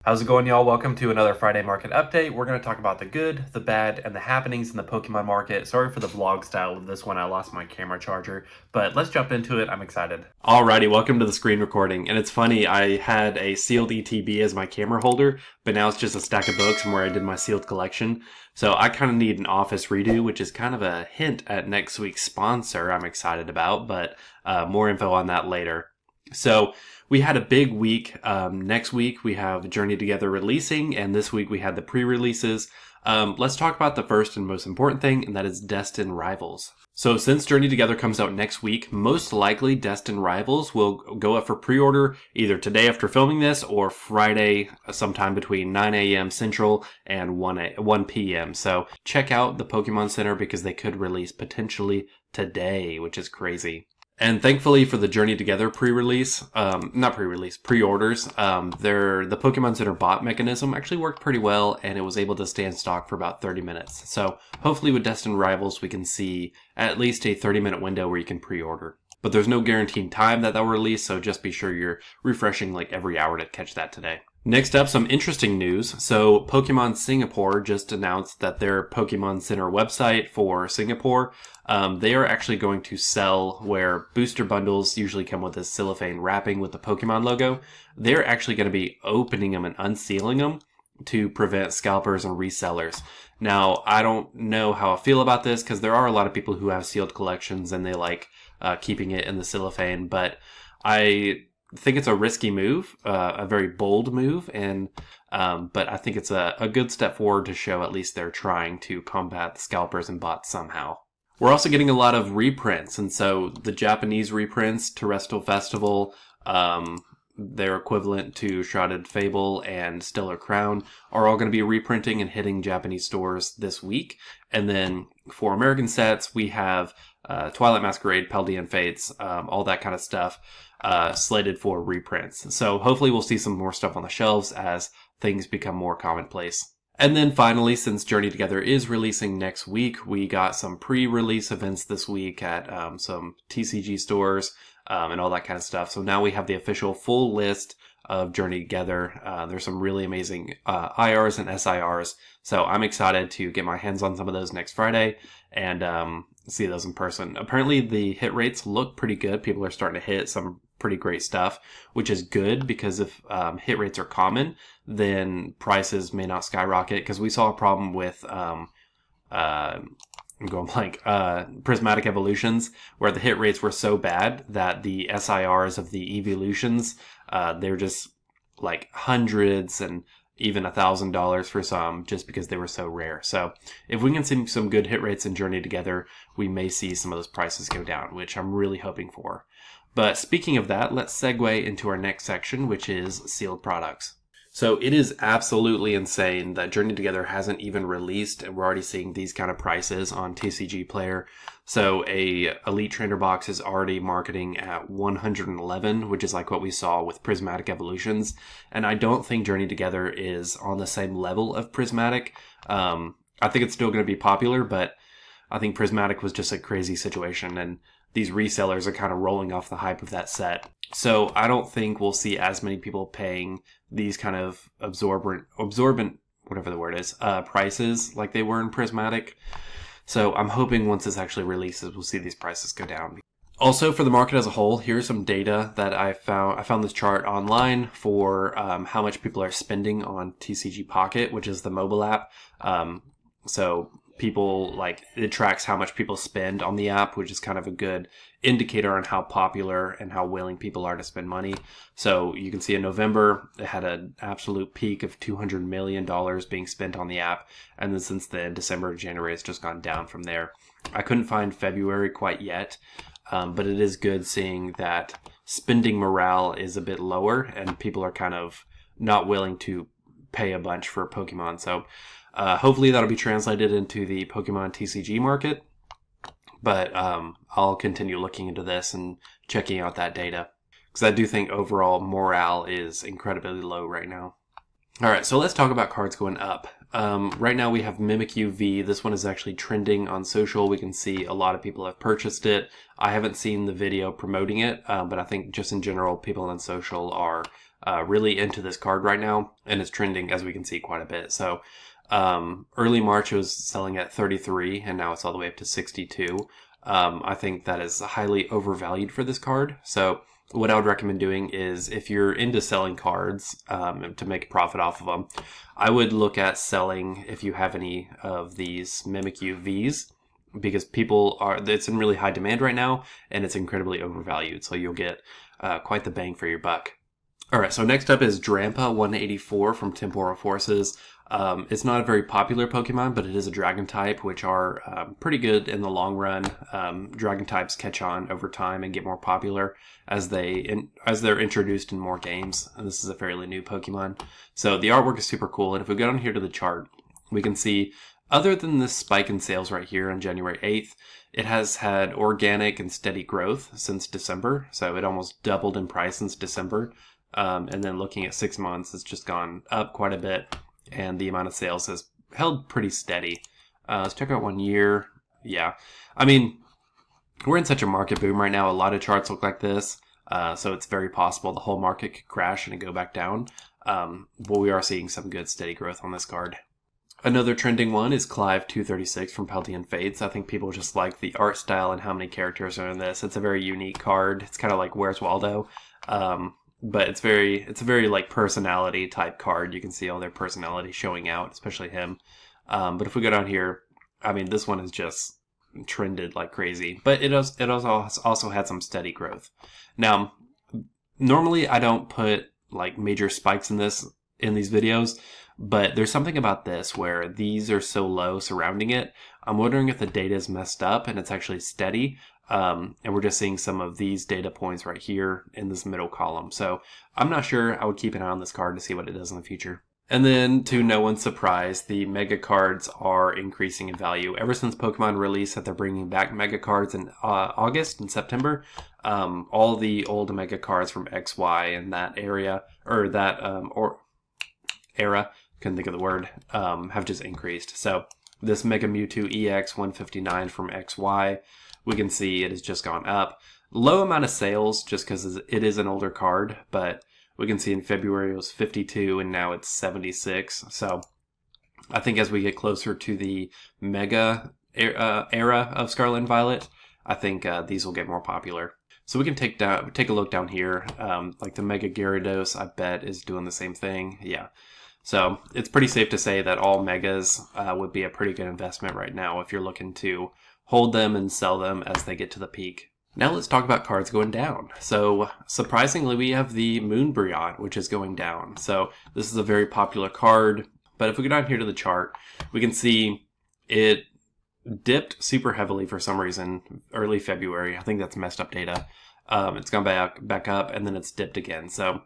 How's it going, y'all? Welcome to another Friday market update. We're going to talk about the good, the bad, and the happenings in the Pokemon market. Sorry for the vlog style of this one. I lost my camera charger, but let's jump into it. I'm excited. Alrighty, welcome to the screen recording. And it's funny, I had a sealed ETB as my camera holder, but now it's just a stack of books from where I did my sealed collection. So I kind of need an office redo, which is kind of a hint at next week's sponsor I'm excited about, but more info on that later. So we had a big week. Next week we have Journey Together releasing, and this week we had the pre-releases. Let's talk about the first and most important thing, and that is Destined Rivals. So since Journey Together comes out next week, most likely Destined Rivals will go up for pre-order either today after filming this or Friday sometime between 9 a.m. Central and 1 p.m. So check out the Pokemon Center because they could release potentially today, which is crazy. And thankfully for the Journey Together pre-orders, the Pokemon Center bot mechanism actually worked pretty well, and it was able to stay in stock for about 30 minutes. So hopefully with Destined Rivals, we can see at least a 30-minute window where you can pre-order. But there's no guaranteed time that they'll release, so just be sure you're refreshing like every hour to catch that today. Next up, some interesting news. So Pokemon Singapore just announced that their Pokemon Center website for Singapore, they are actually going to sell where booster bundles usually come with this cellophane wrapping with the Pokemon logo. They're actually going to be opening them and unsealing them to prevent scalpers and resellers. Now, I don't know how I feel about this because there are a lot of people who have sealed collections and they like keeping it in the cellophane, but I think it's a risky move, a very bold move, and but I think it's a good step forward to show at least they're trying to combat the scalpers and bots somehow. We're also getting a lot of reprints, and so the Japanese reprints, Terrestrial Festival, their equivalent to Shrouded Fable and Stellar Crown, are all going to be reprinting and hitting Japanese stores this week. And then for American sets, we have Twilight Masquerade, Paldean Fates, all that kind of stuff slated for reprints. So hopefully we'll see some more stuff on the shelves as things become more commonplace. And then finally, since Journey Together is releasing next week, we got some pre-release events this week at some TCG stores and all that kind of stuff. So now we have the official full list of Journey Together. There's some really amazing IRs and SIRs. So I'm excited to get my hands on some of those next Friday and see those in person. Apparently the hit rates look pretty good. People are starting to hit some pretty great stuff, which is good because if hit rates are common, then prices may not skyrocket. Because we saw a problem with Prismatic Evolutions, where the hit rates were so bad that the SIRs of the Evolutions, they're just like hundreds and even $1,000 for some just because they were so rare. So if we can see some good hit rates and Journey Together, we may see some of those prices go down, which I'm really hoping for. But speaking of that, let's segue into our next section, which is sealed products. So it is absolutely insane that Journey Together hasn't even released, and we're already seeing these kind of prices on TCG Player. So a Elite Trainer box is already marketing at $111, which is like what we saw with Prismatic Evolutions. And I don't think Journey Together is on the same level of Prismatic. I think it's still going to be popular, but I think Prismatic was just a crazy situation, and these resellers are kind of rolling off the hype of that set. So I don't think we'll see as many people paying these kind of absorbent, whatever the word is, prices like they were in Prismatic. So I'm hoping once this actually releases, we'll see these prices go down. Also, for the market as a whole, here's some data that I found. I found this chart online for how much people are spending on TCG Pocket, which is the mobile app. So people, like, it tracks how much people spend on the app, which is kind of a good indicator on how popular and how willing people are to spend money. So you can see in November, it had an absolute peak of $200 million being spent on the app. And then since then, December to January, it's just gone down from there. I couldn't find February quite yet, but it is good seeing that spending morale is a bit lower and people are kind of not willing to pay a bunch for Pokemon. So hopefully that'll be translated into the Pokemon TCG market, but I'll continue looking into this and checking out that data because I do think overall morale is incredibly low right now. All right, so let's talk about cards going up. Right now we have Mimikyu V. This one is actually trending on social. We can see a lot of people have purchased it. I haven't seen the video promoting it, but I think just in general, people on social are really into this card right now, and it's trending, as we can see, quite a bit. So early March it was selling at 33, and now it's all the way up to 62. I think that is highly overvalued for this card. So what I would recommend doing is, if you're into selling cards to make a profit off of them, I would look at selling, if you have any of these Mimikyu Vs, because it's in really high demand right now, and it's incredibly overvalued. So you'll get quite the bang for your buck. All right, so next up is Drampa 184 from Temporal Forces. It's not a very popular Pokemon, but it is a Dragon type, which are pretty good in the long run. Dragon types catch on over time and get more popular as they're introduced in more games. And this is a fairly new Pokemon. So the artwork is super cool. And if we go down here to the chart, we can see, other than this spike in sales right here on January 8th, it has had organic and steady growth since December. So it almost doubled in price since December. And then looking at 6 months, it's just gone up quite a bit. And the amount of sales has held pretty steady. Let's check out 1 year. Yeah. I mean, we're in such a market boom right now. A lot of charts look like this. So it's very possible the whole market could crash and go back down. But we are seeing some good steady growth on this card. Another trending one is Clive 236 from Paldean Fates. I think people just like the art style and how many characters are in this. It's a very unique card. It's kind of like Where's Waldo? But it's a very like personality type card. You can see all their personality showing out, especially him. But if we go down here, I mean, this one has just trended like crazy. But it also had some steady growth. Now, normally I don't put like major spikes in these videos, but there's something about this where these are so low surrounding it. I'm wondering if the data is messed up and it's actually steady. And we're just seeing some of these data points right here in this middle column. So I'm not sure. I would keep an eye on this card to see what it does in the future. And then, to no one's surprise, the Mega cards are increasing in value. Ever since Pokemon released that they're bringing back Mega cards in August and September, all the old Mega cards from XY and that area, or that era, couldn't think of the word, have just increased. So this Mega Mewtwo EX 159 from XY, we can see it has just gone up. Low amount of sales just because it is an older card, but we can see in February it was 52 and now it's 76. So I think as we get closer to the Mega era of Scarlet and Violet, I think these will get more popular. So we can take a look down here. Like the Mega Gyarados, I bet, is doing the same thing. Yeah. So it's pretty safe to say that all Megas would be a pretty good investment right now if you're looking to hold them and sell them as they get to the peak. Now let's talk about cards going down. So surprisingly, we have the Moonbreon, which is going down. So this is a very popular card, but if we go down here to the chart, we can see it dipped super heavily for some reason early February. I think that's messed up data. It's gone back up, and then it's dipped again. So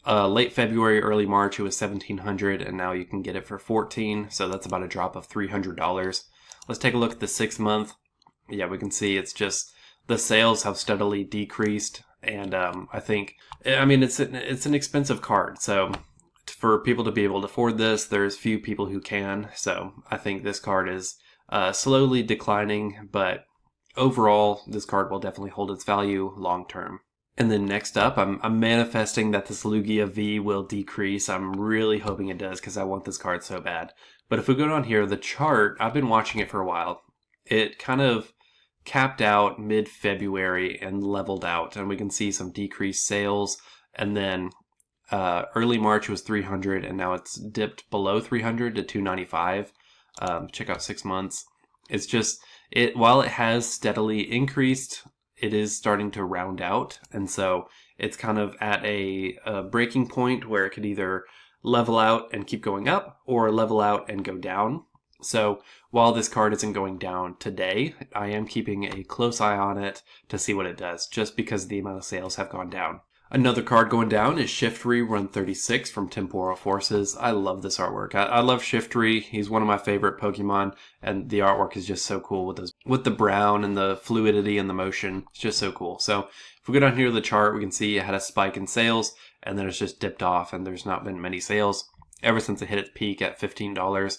late February, early March, it was $1,700, and now you can get it for $14. So that's about a drop of $300. Let's take a look at the 6 month. Yeah, we can see it's just the sales have steadily decreased, and I think, I mean, it's an expensive card. So for people to be able to afford this, there's few people who can. So I think this card is slowly declining, but overall, this card will definitely hold its value long term. And then next up, I'm manifesting that this Lugia V will decrease. I'm really hoping it does because I want this card so bad. But if we go down here, the chart, I've been watching it for a while. It kind of capped out mid-February and leveled out. And we can see some decreased sales. And then early March was 300, and now it's dipped below 300 to 295. Check out 6 months. It's just, while it has steadily increased, it is starting to round out. And so it's kind of at a breaking point where it could either level out and keep going up or level out and go down. So while this card isn't going down today, I am keeping a close eye on it to see what it does, just because the amount of sales have gone down. Another card going down is Shiftry 136 from Temporal Forces. I love this artwork. I love Shiftry. He's one of my favorite Pokemon, and the artwork is just so cool with the brown and the fluidity and the motion. It's just so cool. So if we go down here to the chart, we can see it had a spike in sales, and then it's just dipped off, and there's not been many sales ever since it hit its peak at $15.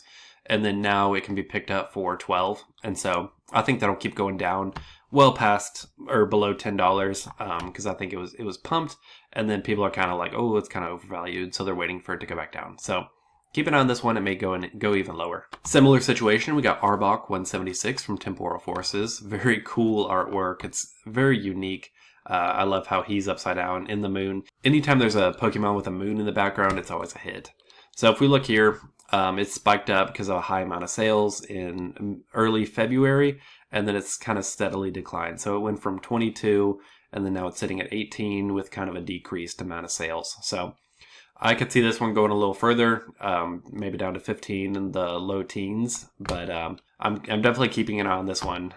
And then now it can be picked up for $12. And so I think that'll keep going down. well past or below $10, because I think it was pumped, and then people are kind of like, oh, it's kind of overvalued, so they're waiting for it to go back down. So keep an eye on this one. It may go even lower. Similar situation. We got Arbok 176 from Temporal Forces. Very cool artwork. It's very unique. I love how he's upside down in the moon. Anytime there's a Pokemon with a moon in the background, it's always a hit. So if we look here, it's spiked up because of a high amount of sales in early February, and then it's kind of steadily declined. So it went from 22, and then now it's sitting at 18 with kind of a decreased amount of sales. So I could see this one going a little further, maybe down to 15 in the low teens, but I'm definitely keeping an eye on this one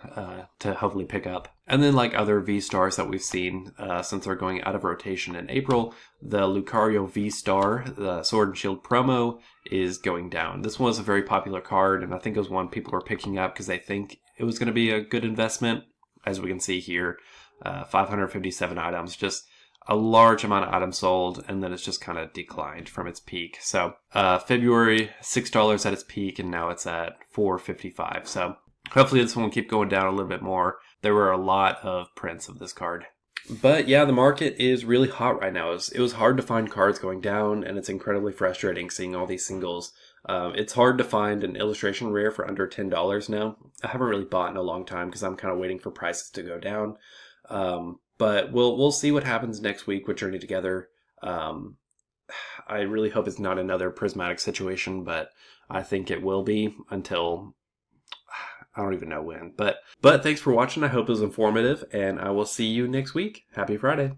to hopefully pick up. And then like other V-Stars that we've seen since they're going out of rotation in April, the Lucario V-Star, the Sword and Shield promo, is going down. This one was a very popular card, and I think it was one people were picking up because they think it was going to be a good investment. As we can see here, 557 items, just a large amount of items sold, and then it's just kind of declined from its peak. So February, $6 at its peak, and now it's at $4.55. So hopefully this one will keep going down a little bit more. There were a lot of prints of this card. But yeah, the market is really hot right now. It was hard to find cards going down, and it's incredibly frustrating seeing all these singles. It's hard to find an illustration rare for under $10 now. I haven't really bought in a long time because I'm kind of waiting for prices to go down. But we'll see what happens next week with Journey Together. I really hope it's not another prismatic situation, but I think it will be until I don't even know when. But thanks for watching. I hope it was informative, and I will see you next week. Happy Friday.